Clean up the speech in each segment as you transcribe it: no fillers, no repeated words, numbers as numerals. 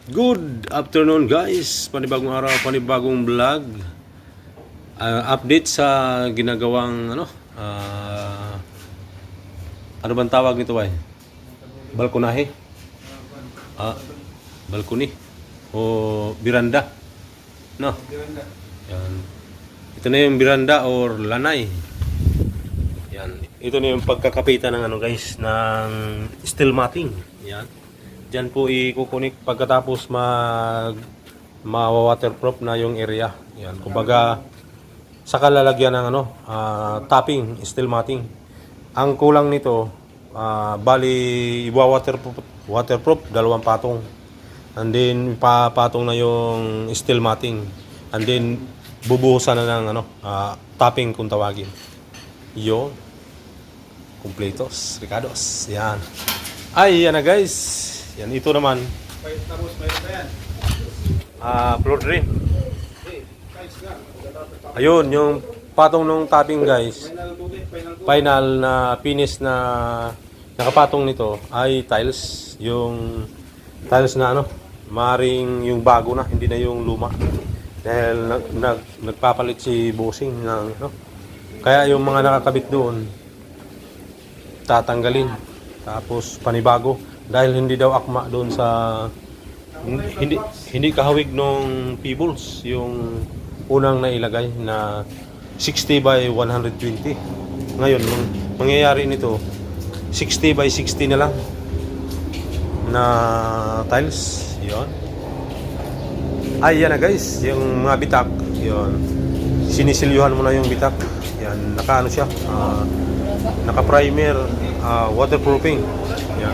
Good afternoon guys, panibagong araw, panibagong vlog. Update sa ginagawang ano bang tawag nito ay? Balkonahe? Balkoni o biranda. No. Yan. Ito na yung biranda or lanay. Yan. Ito na yung pagkakapitan ng guys, ng steel matting. Yan. Diyan po i-kukunik pagkatapos ma-waterproof na yung area. Yan, kumbaga sa kalalagyan ng topping, steel matting. Ang kulang nito, bali waterproof, dalawang patong. And then papatong na yung steel matting. And then bubuhusan na ng topping kung tawagin. Yo. Completos, Ricardos. Yan. Ay, yan na guys. Yan, ito naman. Tapos mayroon pa yan. Floor drain. Ayun, yung patong ng topping guys. Final na finish na nakapatong nito ay tiles. Yung tiles na maring yung bago na, hindi na yung luma. Dahil nagpapalit si bossing ng kaya yung mga nakakabit doon tatanggalin. Tapos panibago. Dahil hindi daw akma doon sa hindi kahawig nung pebbles yung unang nailagay na 60 by 120. Ngayon mangyayari nito 60 by 60 na lang na tiles. Yon. Ay yan na guys, yung mga bitak, yon. Sinisilyuhan mo na yung bitak. Yan, naka siya, naka primer, waterproofing. Yan.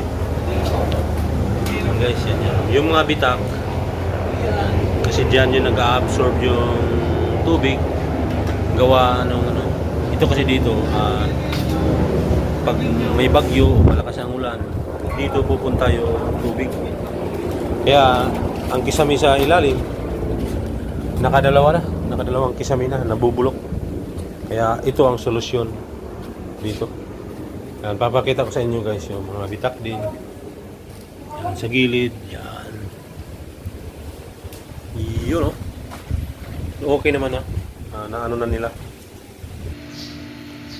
Guys, yan. Yung mga bitak, kasi diyan yung nag-absorb yung tubig gawa ito kasi dito pag may bagyo o malakas ang ulan, dito pupunta yung tubig. Kaya ang kisame sa ilalim nakadalawang kisame na nabubulok. Kaya ito ang solusyon dito. Yan, papakita ko sa inyo guys yung mga bitak din. Yan, sa gilid, yan. Yun okay naman na na nila.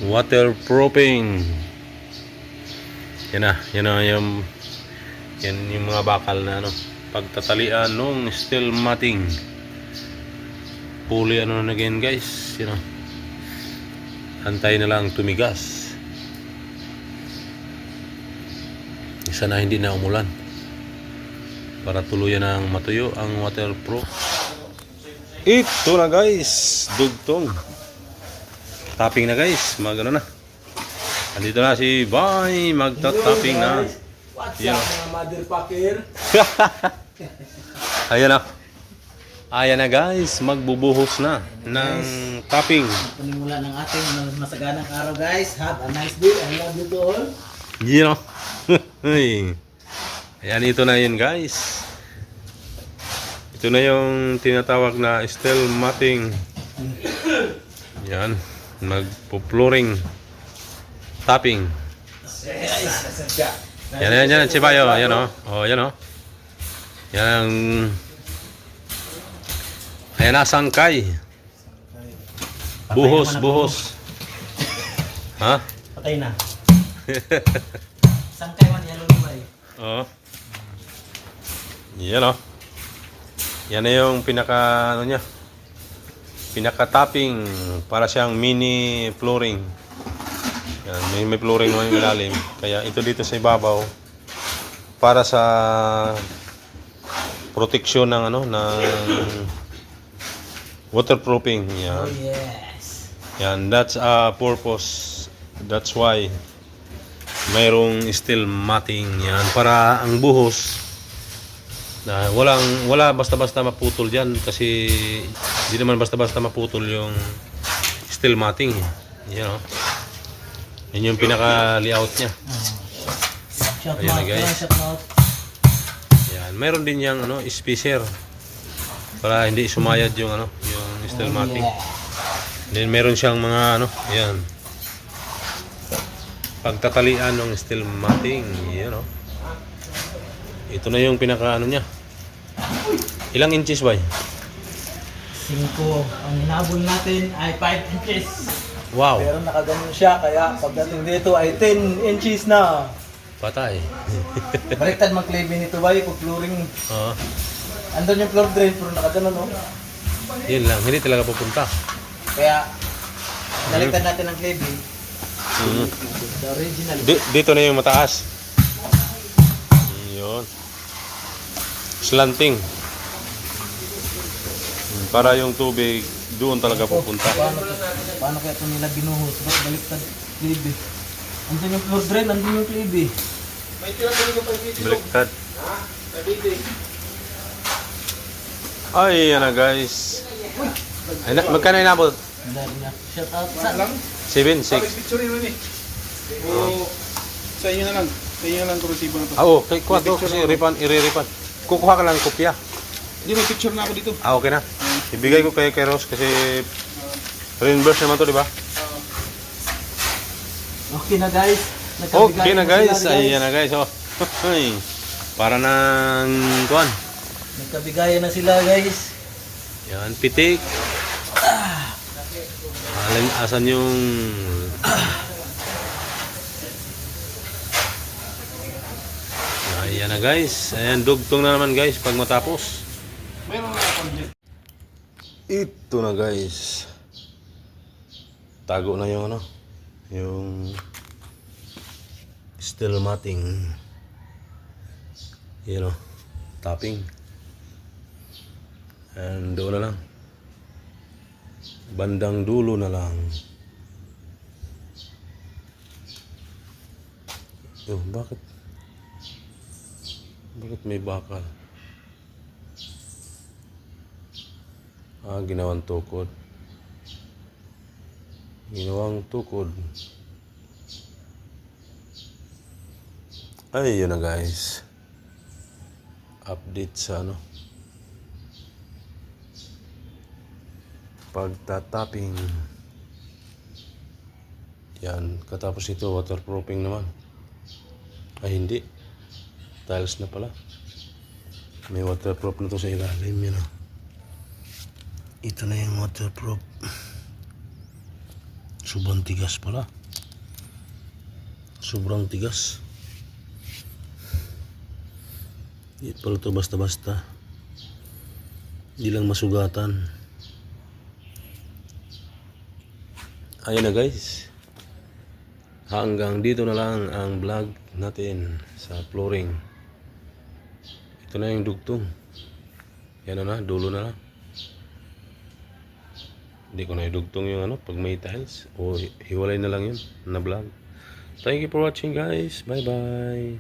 Waterproofing. Yan yung mga bakal na pagtatalian ng steel matting. Puli na again guys, antay na lang tumigas. Isa na hindi na umulan para tuluyan ang matuyo ang waterproof. Ito na guys, dugtong topping na guys, magano na. Andito na si Bay, magta-topping na. Yan Motherfucker. Ayan na guys, magbubuhos na ng topping. Panimula ng ating masaganang araw guys. Have a nice day. I love you to all. Ayan, ito na yun guys. Ito na yung tinatawag na steel matting. Yan, magpo-flooring topping. Yan, Chibayo. Yan yan ayan na, sangkay. Buhos. Ha? Patay na. Sangkay man yan lumay. Oo. Yan yan na yung pinaka pinaka-topping para siyang mini flooring. Yan, may flooring naman yung ilalim. Kaya ito dito sa ibabaw para sa proteksyon ng ng waterproofing. Yan. Oh yes. Yan, that's a purpose. That's why mayroong steel matting yan para ang buhos na wala basta-basta maputol diyan, kasi hindi naman basta-basta maputol yung steel matting. Yan yun yung pinaka-layout niya. Ayan na guys. Yan, mayroon din yang spacer para hindi sumayad yung yung steel matting. Then meron siyang mga yan. Pagtatalian ng steel matting, Ito na yung pinaka niya. Ilang inches ba? 5. Ang hinabol natin ay 5 inches. Wow. Pero nakaganon siya, kaya pagdating dito ay 10 inches na. Patay. Baliktad mag-clay nito ba? Pag flooring, Oo. andun yung floor drain, pero nakaganon, no? Yun lang, hindi talaga pupunta. Kaya, baliktad natin ang clay bin. Mhm. The original. Dito na yung mataas. Yun. Slanting. Para yung tubig doon talaga pupunta. Paano kaya ito nila binuhos? Ba't baliktad clay bin? Andun yung floor drain, andun yung clay bin. Baliktad. Ay, yan na guys. Ay, magkano inabot? Ang dami niya. Shout out sa 7, 6. Picture yun eh. O, sa inyo na lang. Sa inyo na lang kung resibo na to. Ah, oh, kuha to kasi i-refund. Kukuha ka lang ng kopya. Hindi, may picture na ako dito. Ah, okay na. Ibigay ko kay Ross kasi reimburse naman to, di ba? Okay na guys. Okay na guys. sila, Ayan na guys. Oh. Ay, para ng kuan. Nagkabigayan na sila guys. Yan, pitik. Asan yung... Ayan na guys. Ayan, dugtong na naman guys pag matapos. Meron na ako dyan. Ito na guys. Tago na yung ano. Yung... steel matting. You know, topping. And doon na lang. Bandang dulo na lang. Oh, bakit? Bakit may bakal? Ah, ginawang tukod. Ginawang tukod. Ay, yun na guys. Update sa ano. Pagtatapping. Yan. Katapos ito, waterproofing naman. Ay, hindi. Tiles na pala. May waterproof na to sa ilalim. Yan o. Ito na yung waterproof. Sobrang tigas pala. Sobrang tigas. Hindi pala to basta-basta. Hindi lang masugatan. Ayun na guys. Hanggang dito na lang ang vlog natin sa flooring. Ito na yung dugtong. Yan na, dulo na lang. Hindi ko na idugtong yung ano pag may tiles. O hiwalay na lang yun na vlog. Thank you for watching guys. Bye bye.